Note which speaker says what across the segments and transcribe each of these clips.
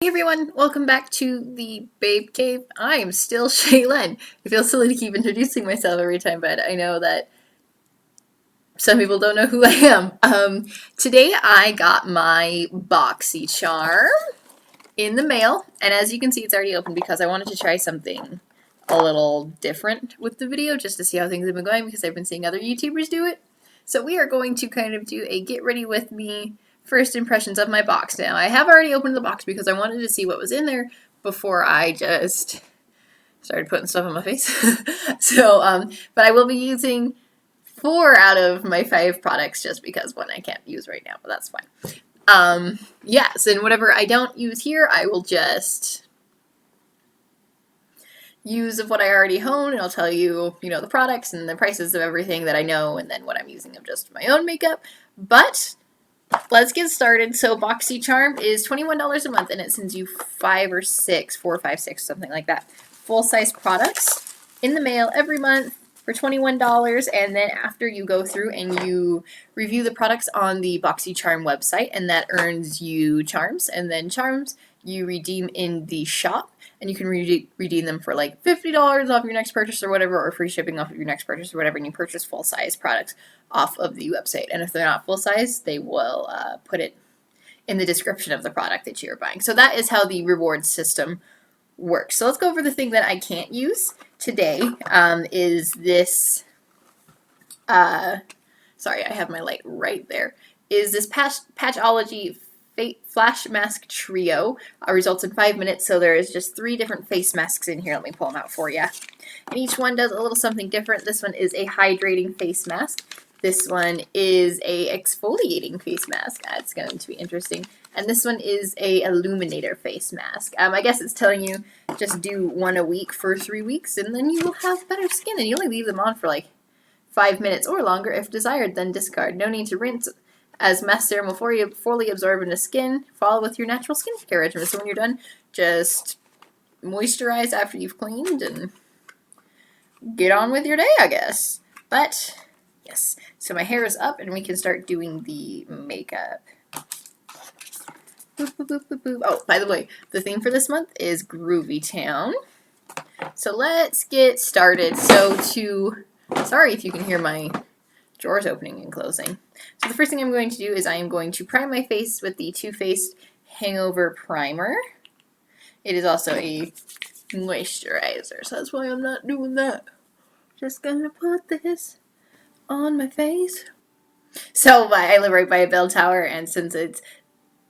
Speaker 1: Hey everyone, welcome back to the Babe Cave. I am still Shaylin. It feels silly to keep introducing myself every time, but I know that some people don't know who I am. Today I got my BOXYCHARM in the mail, and as you can see it's already open because I wanted to try something a little different with the video just to see how things have been going because I've been seeing other YouTubers do it. So we are going to kind of do a get ready with me first impressions of my box. Now, I have already opened the box because I wanted to see what was in there before I just started putting stuff on my face. But I will be using 4 out of my 5 products just because one I can't use right now, but that's fine. Yes, and whatever I don't use here, I will just use of what I already own, and I'll tell you, the products and the prices of everything that I know, and then what I'm using of just my own makeup. But let's get started. So BOXYCHARM is $21 a month, and it sends you 4 or 5, 6, something like that, full-size products in the mail every month for $21. And then after you go through and you review the products on the BOXYCHARM website, and that earns you charms, and then charms you redeem in the shop, and you can redeem them for like $50 off your next purchase or whatever, or free shipping off of your next purchase or whatever, and you purchase full-size products off of the website. And if they're not full-size, they will put it in the description of the product that you're buying. So that is how the reward system works. So let's go over the thing that I can't use today. Is this, sorry, I have my light right there, is this Patchology Flash Mask Trio. Results in 5 minutes, so there is just 3 different face masks in here. Let me pull them out for you. And each one does a little something different. This one is a hydrating face mask. This one is a exfoliating face mask. That's going to be interesting. And this one is a illuminator face mask. I guess it's telling you just do 1 a week for 3 weeks, and then you will have better skin. And you only leave them on for like 5 minutes or longer if desired, then discard. No need to rinse, as mask serum will fully absorb into skin. Follow with your natural skincare regimen. So when you're done, just moisturize after you've cleaned and get on with your day, I guess. But yes, so my hair is up and we can start doing the makeup. Boop, boop, boop, boop, boop. Oh, by the way, the theme for this month is Groovy Town. So let's get started. Sorry if you can hear my drawers opening and closing. So the first thing I'm going to do is I am going to prime my face with the Too Faced Hangover Primer. It is also a moisturizer, so that's why I'm not doing that. Just gonna put this on my face. So I live right by a bell tower, and since it's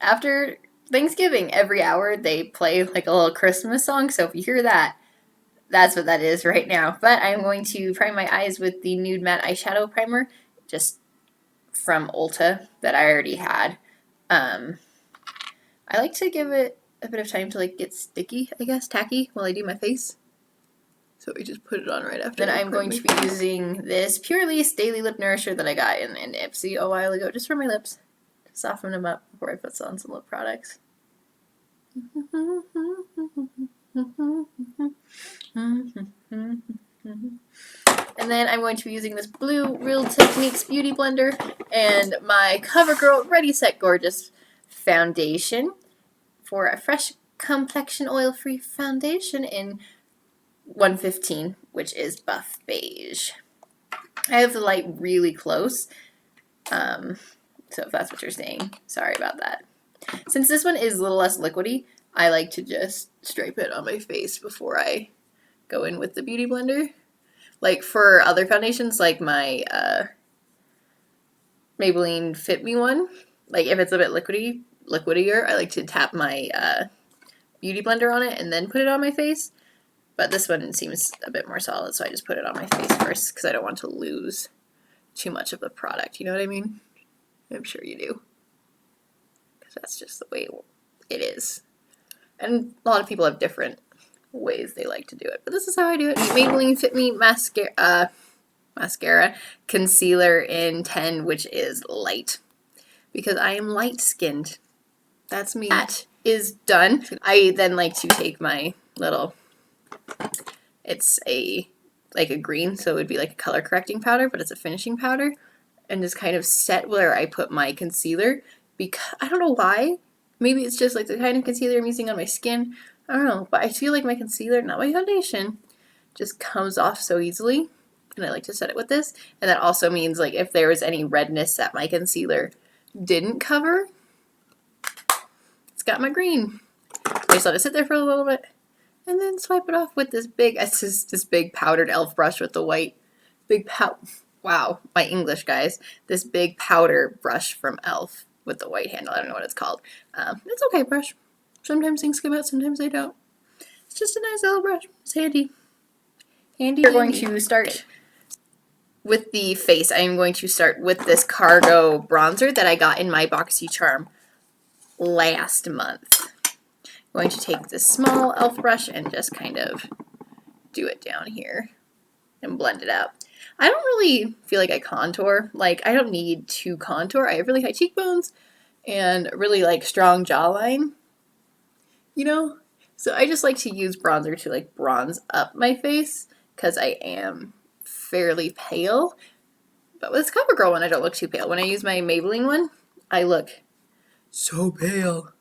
Speaker 1: after Thanksgiving, every hour they play like a little Christmas song, so if you hear that, that's what that is right now. But I'm going to prime my eyes with the Nude Matte Eyeshadow Primer, just from Ulta, that I already had. I like to give it a bit of time to like get sticky, I guess, tacky, while I do my face. So we just put it on right after. Then I'm going to be using this Pure Lease Daily Lip Nourisher that I got in Ipsy a while ago, just for my lips, to soften them up before I put on some lip products. And then I'm going to be using this blue Real Techniques Beauty Blender and my CoverGirl Ready Set Gorgeous foundation for a fresh complexion oil-free foundation in 115, which is Buff Beige. I have the light really close, so if that's what you're saying, sorry about that. Since this one is a little less liquidy, I like to just stripe it on my face before I go in with the Beauty Blender. Like for other foundations, like my Maybelline Fit Me one, like if it's a bit liquidier, I like to tap my Beauty Blender on it and then put it on my face. But this one seems a bit more solid, so I just put it on my face first because I don't want to lose too much of the product. You know what I mean? I'm sure you do. Because that's just the way it is. And a lot of people have different ways they like to do it. But this is how I do it. Maybelline Fit Me mascara concealer in 10, which is light. Because I am light-skinned. That's me. That is done. I then like to take my little... It's like a green, so it would be like a color correcting powder, but it's a finishing powder, and just kind of set where I put my concealer, because I don't know why, Maybe it's just like the kind of concealer I'm using on my skin. I don't know, but I feel like my concealer, not my foundation, just comes off so easily. And I like to set it with this. And that also means like if there was any redness that my concealer didn't cover, it's got my green. I just let it sit there for a little bit and then swipe it off with this big, this big powdered e.l.f. brush with the white, wow, my English, guys. This big powder brush from e.l.f. with the white handle. I don't know what it's called. It's okay brush. Sometimes things come out, sometimes they don't. It's just a nice little brush. It's handy. We're going to start with the face. I am going to start with this Cargo bronzer that I got in my BOXYCHARM last month. I'm going to take this small e.l.f. brush and just kind of do it down here and blend it out. I don't really feel like I contour. Like, I don't need to contour. I have really high cheekbones and really like strong jawline, you know? So I just like to use bronzer to like bronze up my face because I am fairly pale. But with this CoverGirl one, I don't look too pale. When I use my Maybelline one, I look so pale.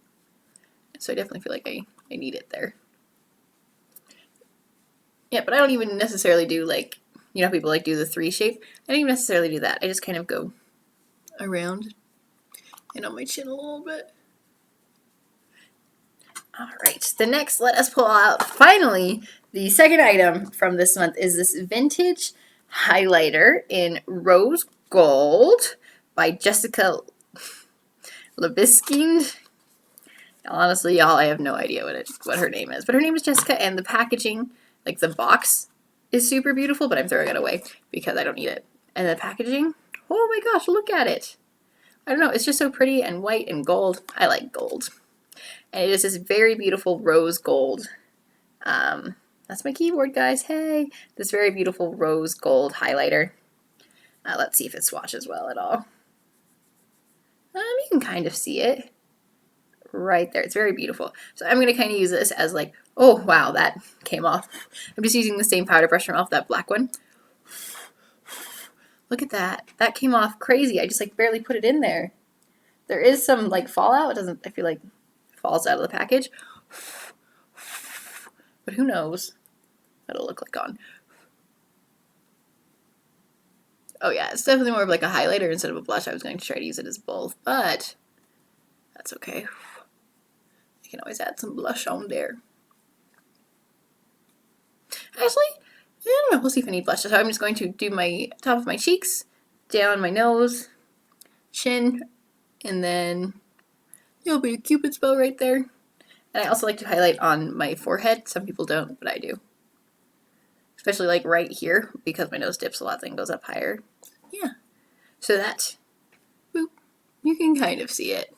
Speaker 1: So I definitely feel like I need it there. Yeah, but I don't even necessarily do like, you know, people like do the 3 shape. I don't even necessarily do that. I just kind of go around and on my chin a little bit. All right, let us pull out, finally, the second item from this month is this vintage highlighter in Rose Gold by Jessica Lebiskind. Honestly, y'all, I have no idea what her name is, but her name is Jessica, and the packaging, like the box, is super beautiful, but I'm throwing it away because I don't need it. And the packaging, oh my gosh, look at it. I don't know, it's just so pretty and white and gold. I like gold. And it is this very beautiful rose gold. That's my keyboard, guys. Hey, this very beautiful rose gold highlighter. Let's see if it swatches well at all. You can kind of see it right there. It's very beautiful. So I'm going to kind of use this as like, oh, wow, that came off. I'm just using the same powder brush from off that black one. Look at that. That came off crazy. I just like barely put it in there. There is some like fallout. It doesn't, I feel like it falls out of the package. But who knows what it'll look like on. Oh yeah, it's definitely more of like a highlighter instead of a blush. I was going to try to use it as both, but that's okay. I can always add some blush on there. Actually, I don't know. We'll see if I need blush. So I'm just going to do my top of my cheeks, down my nose, chin, and then there'll be a Cupid's bow right there. And I also like to highlight on my forehead. Some people don't, but I do. Especially like right here, because my nose dips a lot and goes up higher. Yeah. So that, boop, you can kind of see it.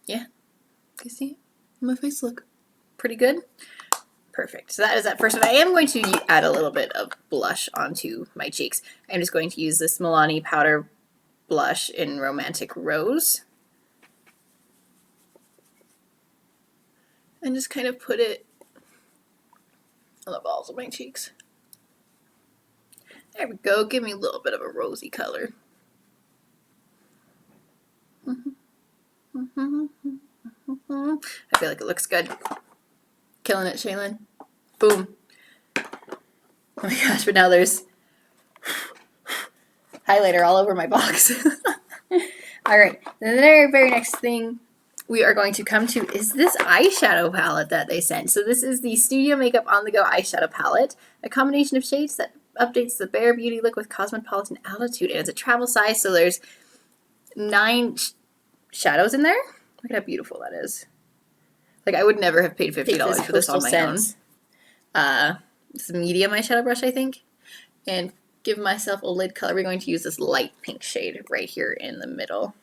Speaker 1: Yeah. Can you see it? My face look pretty good. Perfect. So that is that first one. I am going to add a little bit of blush onto my cheeks. I'm just going to use this Milani powder blush in Romantic Rose. And just kind of put it on the balls of my cheeks. There we go. Give me a little bit of a rosy color. I feel like it looks good. Killing it, Shaylin. Boom. Oh my gosh, but now there's highlighter all over my box. Alright, the very next thing we are going to come to is this eyeshadow palette that they sent. So this is the Studio Makeup On The Go eyeshadow palette, a combination of shades that updates the Bare Beauty look with Cosmopolitan Altitude, and it's a travel size, so there's 9 shadows in there. Look at how beautiful that is. Like, I would never have paid $50 for this on my own. It's a medium eyeshadow brush, I think. And give myself a lid color. We're going to use this light pink shade right here in the middle.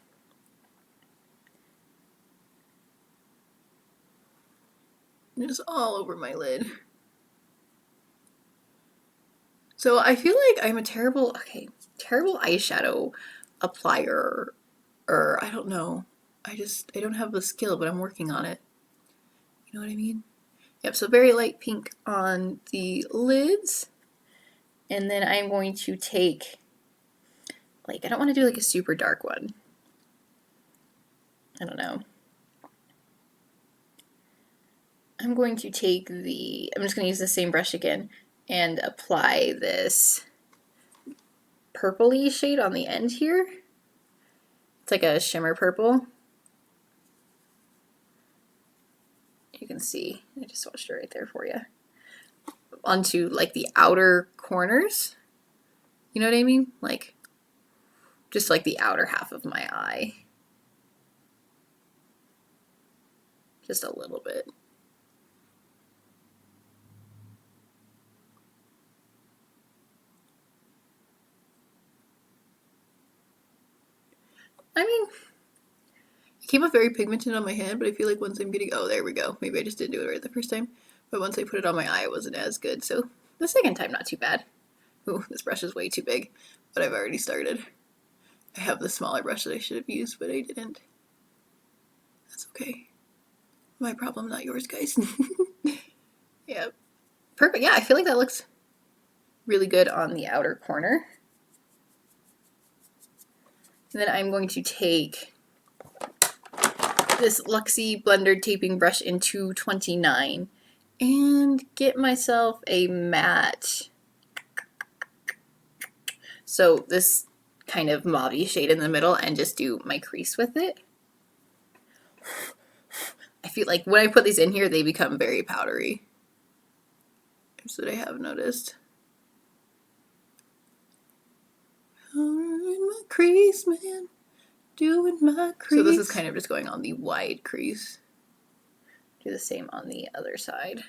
Speaker 1: It's all over my lid. So I feel like I'm a terrible eyeshadow applier, or I don't know. I don't have the skill, but I'm working on it. You know what I mean? Yep, so very light pink on the lids. And then I'm going to take like, I don't want to do like a super dark one. I don't know. I'm going to take I'm just going to use the same brush again and apply this purpley shade on the end here. It's like a shimmer purple. You can see, I just swatched it right there for you. Onto like the outer corners. You know what I mean? Like, just like the outer half of my eye. Just a little bit. I mean, it came up very pigmented on my hand, but I feel like once I'm getting, oh, there we go. Maybe I just didn't do it right the first time. But once I put it on my eye, it wasn't as good. So the second time, not too bad. Ooh, this brush is way too big, but I've already started. I have the smaller brush that I should have used, but I didn't. That's okay. My problem, not yours, guys. Yeah. Perfect. Yeah, I feel like that looks really good on the outer corner. And then I'm going to take this Luxie Blender Taping Brush in 229 and get myself a matte. So this kind of mauve-y shade in the middle and just do my crease with it. I feel like when I put these in here, they become very powdery. That's what I have noticed. In my crease, man. Doing my crease. So this is kind of just going on the wide crease. Do the same on the other side.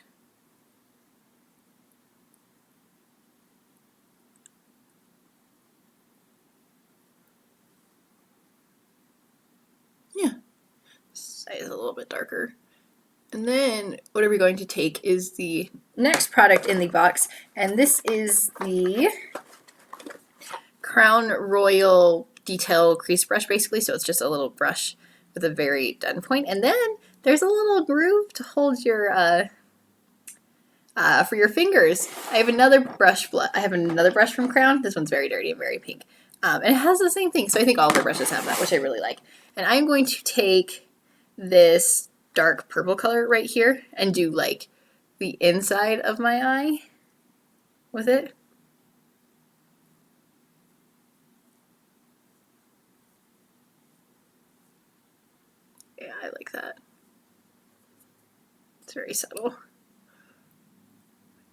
Speaker 1: Yeah. This side is a little bit darker. And then what are we going to take is the next product in the box, and this is the Crown Royal Detail Crease Brush, basically. So it's just a little brush with a very done point, and then there's a little groove to hold your for your fingers. I have another brush. I have another brush from Crown. This one's very dirty and very pink, and it has the same thing. So I think all of their brushes have that, which I really like. And I'm going to take this dark purple color right here and do like the inside of my eye with it. Yeah, I like that. It's very subtle.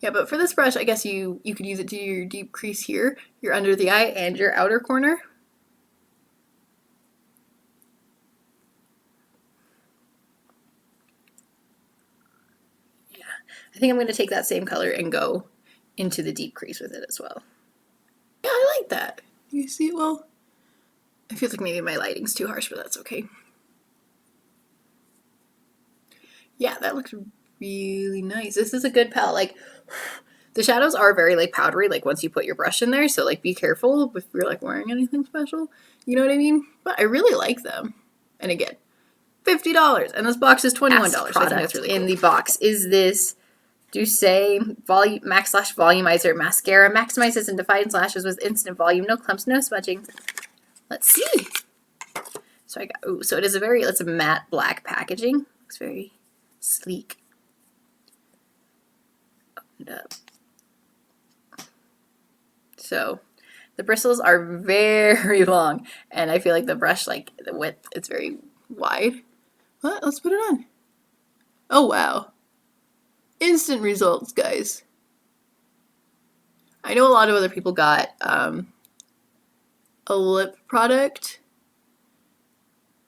Speaker 1: Yeah, but for this brush, I guess you could use it to do your deep crease here, your under the eye, and your outer corner. Yeah, I think I'm going to take that same color and go into the deep crease with it as well. Yeah, I like that. You see it well? I feel like maybe my lighting's too harsh, but that's okay. Yeah, that looks really nice. This is a good palette. Like, the shadows are very like powdery, like once you put your brush in there, so like be careful if you're like wearing anything special. You know what I mean? But I really like them. And again, $50, and this box is $21. So I think that's really cool. In the box is this Douce Max Lash Volumizer Mascara. Maximizes and defines lashes with instant volume, no clumps, no smudging. Let's see. So I got, ooh, so it's a matte black packaging. Looks very sleek. Opened up. So the bristles are very long, and I feel like the brush, like the width, it's very wide. What? Let's put it on. Oh wow. Instant results, guys. I know a lot of other people got a lip product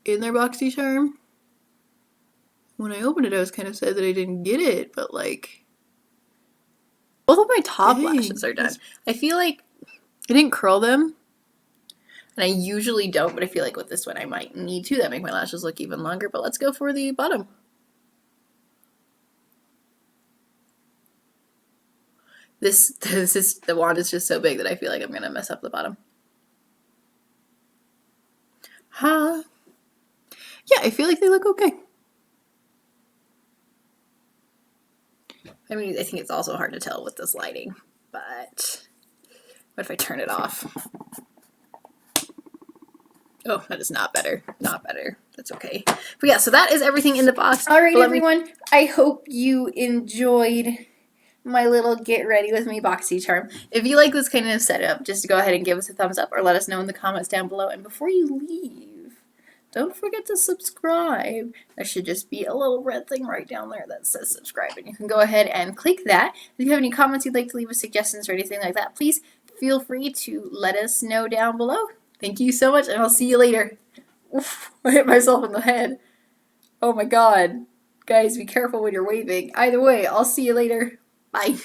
Speaker 1: in their BOXYCHARM. When I opened it, I was kind of sad that I didn't get it, but like, both of my top lashes are done. I feel like I didn't curl them, and I usually don't, but I feel like with this one I might need to. That make my lashes look even longer, but let's go for the bottom. The wand is just so big that I feel like I'm gonna mess up the bottom. Huh? Yeah, I feel like they look okay. I mean, I think it's also hard to tell with this lighting, but what if I turn it off? Oh, that is not better. Not better. That's okay. But yeah, so that is everything in the box. All right, everyone. I hope you enjoyed my little get ready with me BOXYCHARM. If you like this kind of setup, just go ahead and give us a thumbs up or let us know in the comments down below. And before you leave, don't forget to subscribe. There should just be a little red thing right down there that says subscribe. And you can go ahead and click that. If you have any comments you'd like to leave us, suggestions or anything like that, please feel free to let us know down below. Thank you so much, and I'll see you later. Oof, I hit myself in the head. Oh my god. Guys, be careful when you're waving. Either way, I'll see you later. Bye.